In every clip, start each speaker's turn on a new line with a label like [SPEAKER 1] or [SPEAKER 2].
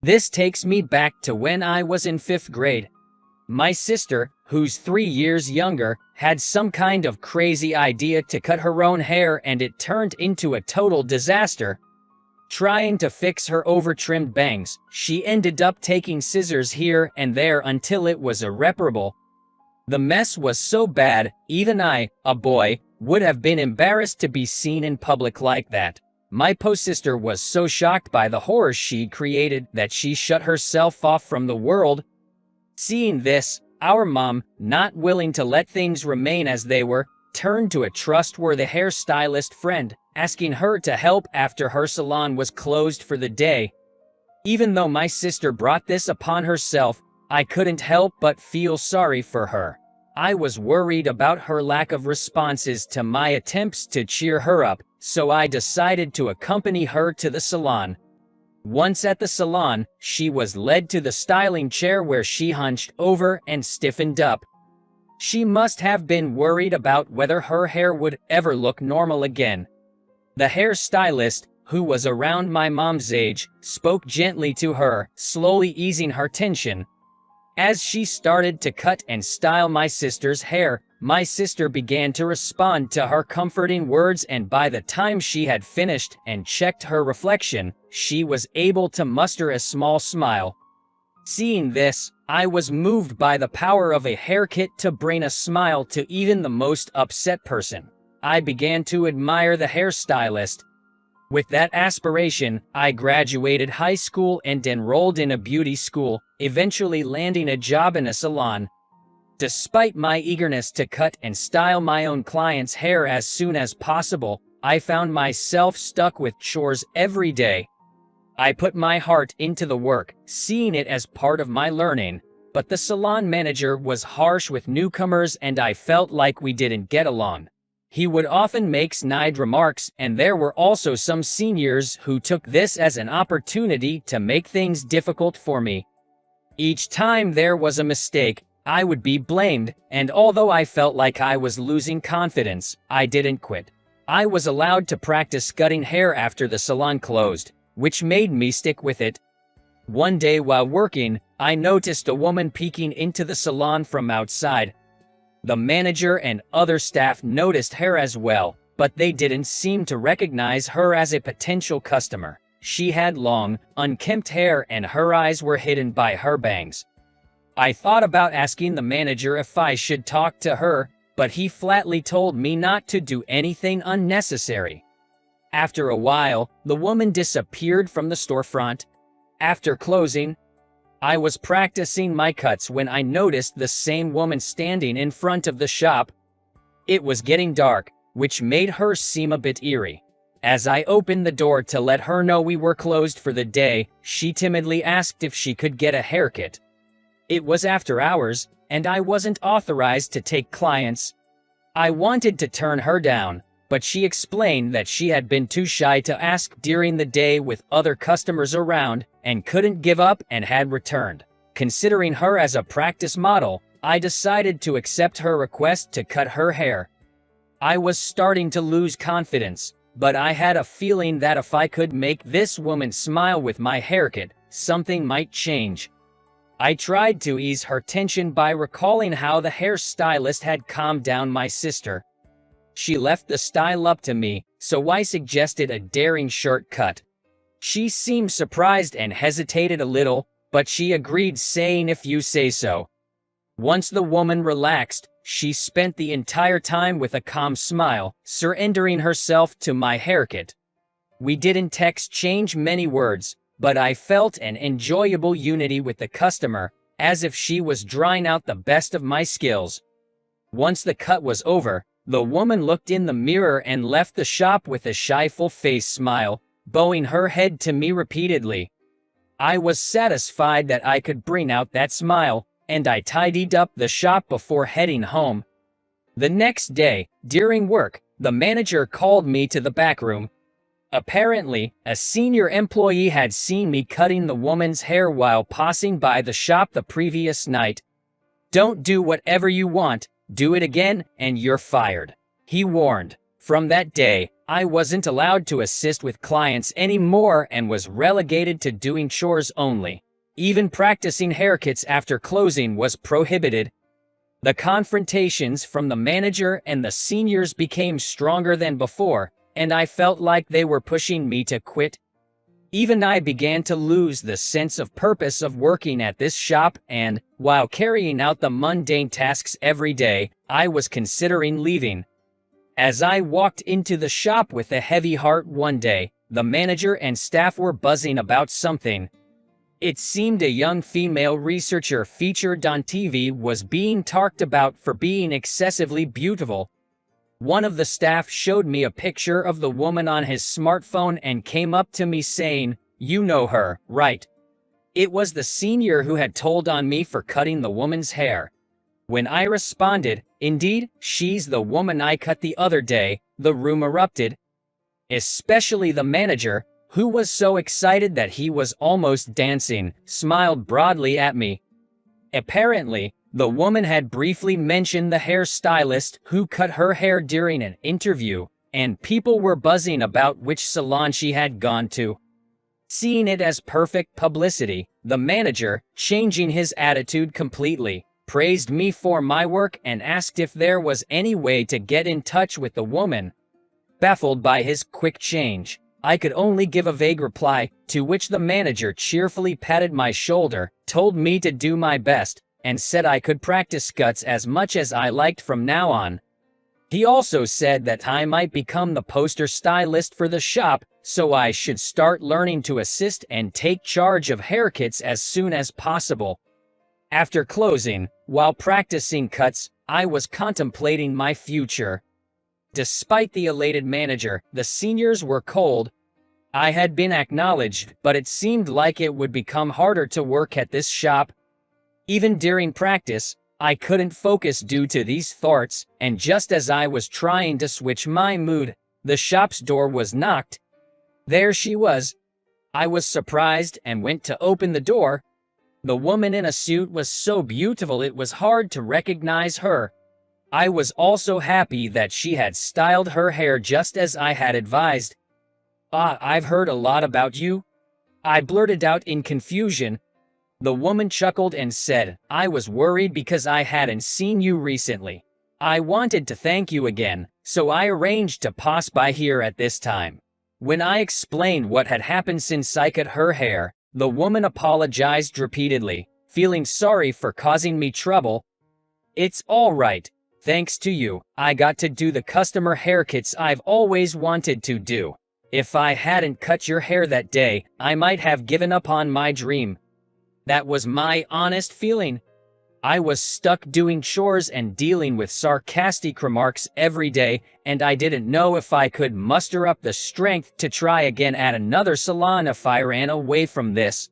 [SPEAKER 1] This takes me back to when I was in 5th grade. My sister, who's 3 years younger, had some kind of crazy idea to cut her own hair, and it turned into a total disaster. Trying to fix her over-trimmed bangs, she ended up taking scissors here and there until it was irreparable. The mess was so bad, even I, a boy, would have been embarrassed to be seen in public like that. My sister was so shocked by the horror she created that she shut herself off from the world. Seeing this, our mom, not willing to let things remain as they were, turned to a trustworthy hairstylist friend, asking her to help after her salon was closed for the day. Even though my sister brought this upon herself, I couldn't help but feel sorry for her. I was worried about her lack of responses to my attempts to cheer her up, so I decided to accompany her to the salon. Once at the salon, she was led to the styling chair where she hunched over and stiffened up. She must have been worried about whether her hair would ever look normal again. The hairstylist, who was around my mom's age, spoke gently to her, slowly easing her tension. As she started to cut and style my sister's hair, my sister began to respond to her comforting words, and by the time she had finished and checked her reflection, she was able to muster a small smile. Seeing this, I was moved by the power of a haircut to bring a smile to even the most upset person. I began to admire the hairstylist. With that aspiration, I graduated high school and enrolled in a beauty school, eventually landing a job in a salon. Despite my eagerness to cut and style my own clients' hair as soon as possible, I found myself stuck with chores every day. I put my heart into the work, seeing it as part of my learning, but the salon manager was harsh with newcomers and I felt like we didn't get along. He would often make snide remarks, and there were also some seniors who took this as an opportunity to make things difficult for me. Each time there was a mistake, I would be blamed, and although I felt like I was losing confidence, I didn't quit. I was allowed to practice cutting hair after the salon closed, which made me stick with it. One day while working, I noticed a woman peeking into the salon from outside. The manager and other staff noticed her as well, but they didn't seem to recognize her as a potential customer. She had long, unkempt hair and her eyes were hidden by her bangs. I thought about asking the manager if I should talk to her, but he flatly told me not to do anything unnecessary. After a while, the woman disappeared from the storefront. After closing, I was practicing my cuts when I noticed the same woman standing in front of the shop. It was getting dark, which made her seem a bit eerie. As I opened the door to let her know we were closed for the day, she timidly asked if she could get a haircut. It was after hours, and I wasn't authorized to take clients. I wanted to turn her down, but she explained that she had been too shy to ask during the day with other customers around and couldn't give up and had returned. Considering her as a practice model, I decided to accept her request to cut her hair. I was starting to lose confidence, but I had a feeling that if I could make this woman smile with my haircut, something might change. I tried to ease her tension by recalling how the hairstylist had calmed down my sister. She left the style up to me, so I suggested a daring shortcut. She seemed surprised and hesitated a little, but she agreed, saying, "If you say so." Once the woman relaxed, she spent the entire time with a calm smile, surrendering herself to my haircut. We didn't exchange many words, but I felt an enjoyable unity with the customer, as if she was drawing out the best of my skills. Once the cut was over, the woman looked in the mirror and left the shop with a shy full-face smile, bowing her head to me repeatedly. I was satisfied that I could bring out that smile, and I tidied up the shop before heading home. The next day, during work, the manager called me to the back room. Apparently, a senior employee had seen me cutting the woman's hair while passing by the shop the previous night. "Don't do whatever you want. Do it again, and you're fired," he warned. From that day, I wasn't allowed to assist with clients anymore and was relegated to doing chores only. Even practicing haircuts after closing was prohibited. The confrontations from the manager and the seniors became stronger than before, and I felt like they were pushing me to quit. Even I began to lose the sense of purpose of working at this shop, and, while carrying out the mundane tasks every day, I was considering leaving. As I walked into the shop with a heavy heart one day, the manager and staff were buzzing about something. It seemed a young female researcher featured on TV was being talked about for being excessively beautiful. One of the staff showed me a picture of the woman on his smartphone and came up to me saying, "You know her, right?" It was the senior who had told on me for cutting the woman's hair. When I responded, "Indeed, she's the woman I cut the other day," the room erupted. Especially the manager, who was so excited that he was almost dancing, smiled broadly at me. Apparently, the woman had briefly mentioned the hairstylist who cut her hair during an interview, and people were buzzing about which salon she had gone to. Seeing it as perfect publicity, the manager, changing his attitude completely, praised me for my work and asked if there was any way to get in touch with the woman. Baffled by his quick change, I could only give a vague reply, to which the manager cheerfully patted my shoulder, told me to do my best, and said I could practice cuts as much as I liked from now on. He also said that I might become the poster stylist for the shop, so I should start learning to assist and take charge of haircuts as soon as possible. After closing, while practicing cuts, I was contemplating my future. Despite the elated manager, the seniors were cold. I had been acknowledged, but it seemed like it would become harder to work at this shop. Even during practice, I couldn't focus due to these thoughts, and just as I was trying to switch my mood, the shop's door was knocked. There she was. I was surprised and went to open the door. The woman in a suit was so beautiful it was hard to recognize her. I was also happy that she had styled her hair just as I had advised. I've heard a lot about you," I blurted out in confusion. The woman chuckled and said, "I was worried because I hadn't seen you recently. I wanted to thank you again, so I arranged to pass by here at this time." When I explained what had happened since I cut her hair, the woman apologized repeatedly, feeling sorry for causing me trouble. "It's all right. Thanks to you, I got to do the customer haircuts I've always wanted to do. If I hadn't cut your hair that day, I might have given up on my dream." That was my honest feeling. I was stuck doing chores and dealing with sarcastic remarks every day, and I didn't know if I could muster up the strength to try again at another salon if I ran away from this.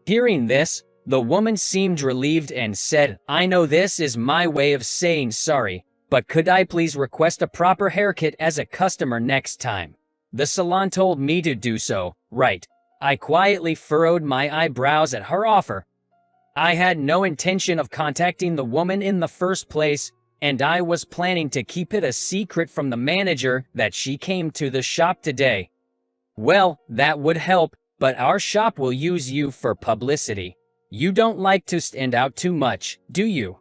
[SPEAKER 1] Hearing this, the woman seemed relieved and said, "I know this is my way of saying sorry, but could I please request a proper haircut as a customer next time?" The salon told me to do so, right? I quietly furrowed my eyebrows at her offer. I had no intention of contacting the woman in the first place, and I was planning to keep it a secret from the manager that she came to the shop today. "Well, that would help, but our shop will use you for publicity. You don't like to stand out too much, do you?"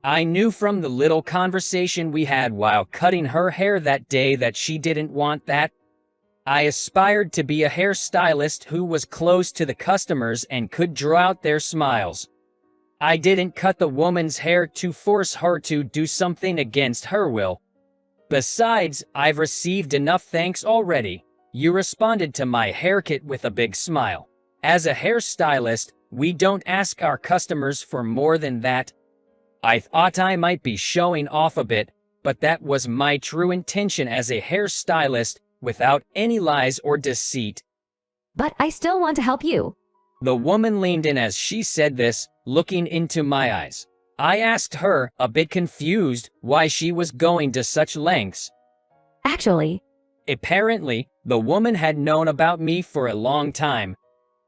[SPEAKER 1] I knew from the little conversation we had while cutting her hair that day that she didn't want that. I aspired to be a hairstylist who was close to the customers and could draw out their smiles. I didn't cut the woman's hair to force her to do something against her will. Besides, I've received enough thanks already. You responded to my haircut with a big smile. As a hairstylist, we don't ask our customers for more than that. I thought I might be showing off a bit, but that was my true intention as a hairstylist, without any lies or deceit.
[SPEAKER 2] "But I still want to help you."
[SPEAKER 1] The woman leaned in as she said this, looking into my eyes. I asked her, a bit confused, why she was going to such lengths.
[SPEAKER 2] "Actually."
[SPEAKER 1] Apparently, the woman had known about me for a long time.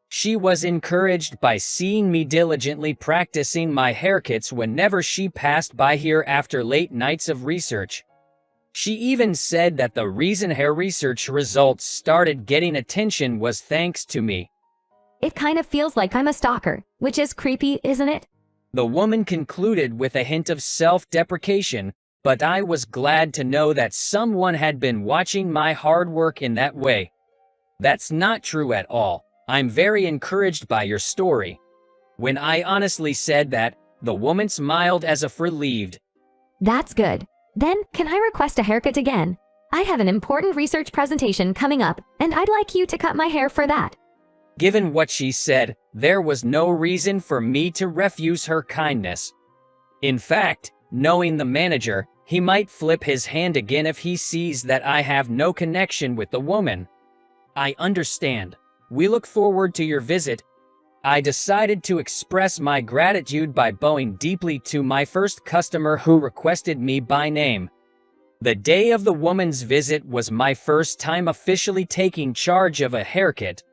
[SPEAKER 1] She was encouraged by seeing me diligently practicing my haircuts whenever she passed by here after late nights of research. She even said that the reason hair research results started getting attention was thanks to me.
[SPEAKER 2] It kind of feels like I'm a stalker, which is creepy, isn't it?
[SPEAKER 1] The woman concluded with a hint of self-deprecation, but I was glad to know that someone had been watching my hard work in that way. That's not true at all. I'm very encouraged by your story. When I honestly said that, the woman smiled as if relieved.
[SPEAKER 2] That's good. Then, can I request a haircut again? I have an important research presentation coming up, and I'd like you to cut my hair for that.
[SPEAKER 1] Given what she said, there was no reason for me to refuse her kindness. In fact, knowing the manager, he might flip his hand again if he sees that I have no connection with the woman. I understand. We look forward to your visit. I decided to express my gratitude by bowing deeply to my first customer who requested me by name. The day of the woman's visit was my first time officially taking charge of a haircut.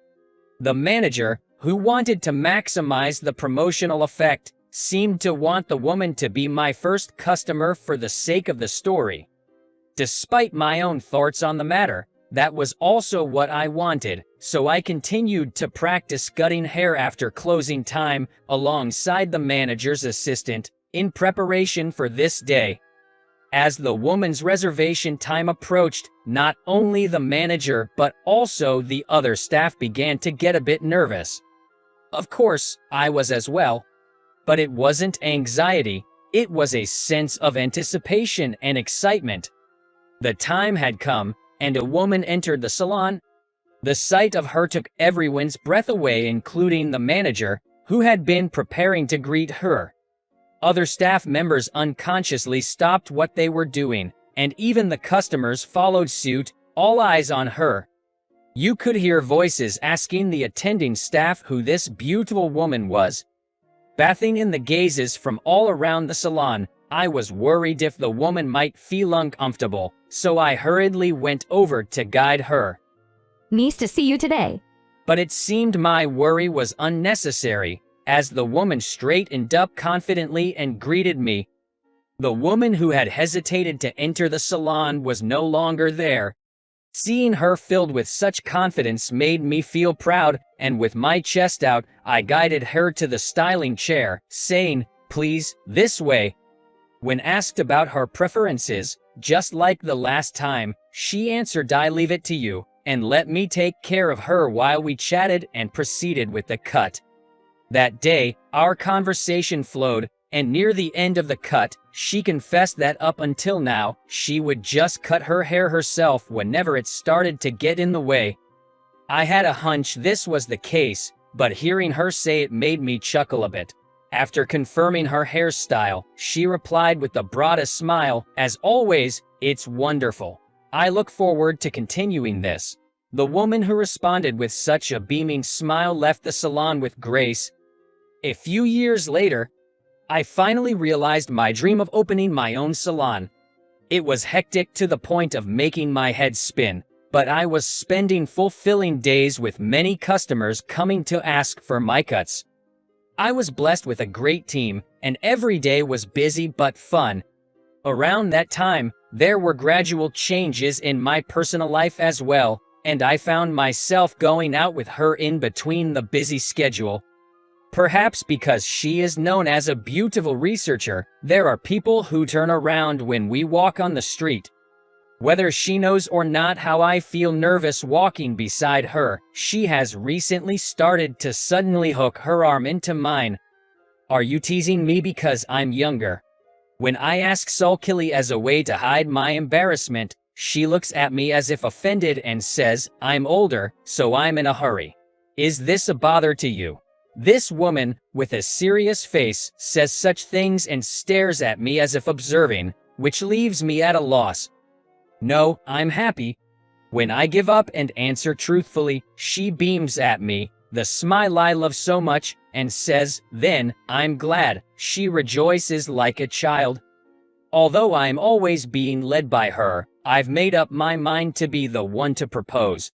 [SPEAKER 1] The manager, who wanted to maximize the promotional effect, seemed to want the woman to be my first customer for the sake of the story. Despite my own thoughts on the matter, that was also what I wanted, so I continued to practice cutting hair after closing time alongside the manager's assistant in preparation for this day. As the woman's reservation time approached, not only the manager but also the other staff began to get a bit nervous. Of course, I was as well. But it wasn't anxiety, it was a sense of anticipation and excitement. The time had come, and a woman entered the salon. The sight of her took everyone's breath away, including the manager, who had been preparing to greet her. Other staff members unconsciously stopped what they were doing, and even the customers followed suit, all eyes on her. You could hear voices asking the attending staff who this beautiful woman was. Bathing in the gazes from all around the salon, I was worried if the woman might feel uncomfortable, so I hurriedly went over to guide her.
[SPEAKER 2] Nice to see you today.
[SPEAKER 1] But it seemed my worry was unnecessary, as the woman straightened up confidently and greeted me. The woman who had hesitated to enter the salon was no longer there. Seeing her filled with such confidence made me feel proud, and with my chest out, I guided her to the styling chair, saying, "Please, this way." When asked about her preferences, just like the last time, she answered, "I leave it to you," and let me take care of her while we chatted and proceeded with the cut. That day, our conversation flowed, and near the end of the cut, she confessed that up until now, she would just cut her hair herself whenever it started to get in the way. I had a hunch this was the case, but hearing her say it made me chuckle a bit. After confirming her hairstyle, she replied with the broadest smile, "As always, it's wonderful. I look forward to continuing this." The woman who responded with such a beaming smile left the salon with grace. A few years later, I finally realized my dream of opening my own salon. It was hectic to the point of making my head spin, but I was spending fulfilling days with many customers coming to ask for my cuts. I was blessed with a great team, and every day was busy but fun. Around that time, there were gradual changes in my personal life as well, and I found myself going out with her in between the busy schedule. Perhaps because she is known as a beautiful researcher, there are people who turn around when we walk on the street. Whether she knows or not how I feel nervous walking beside her, she has recently started to suddenly hook her arm into mine. "Are you teasing me because I'm younger?" When I ask sulkily as a way to hide my embarrassment, she looks at me as if offended and says, "I'm older, so I'm in a hurry. Is this a bother to you?" This woman, with a serious face, says such things and stares at me as if observing, which leaves me at a loss. No, I'm happy. When I give up and answer truthfully, she beams at me, the smile I love so much, and says, "Then, I'm glad." She rejoices like a child. Although I'm always being led by her, I've made up my mind to be the one to propose.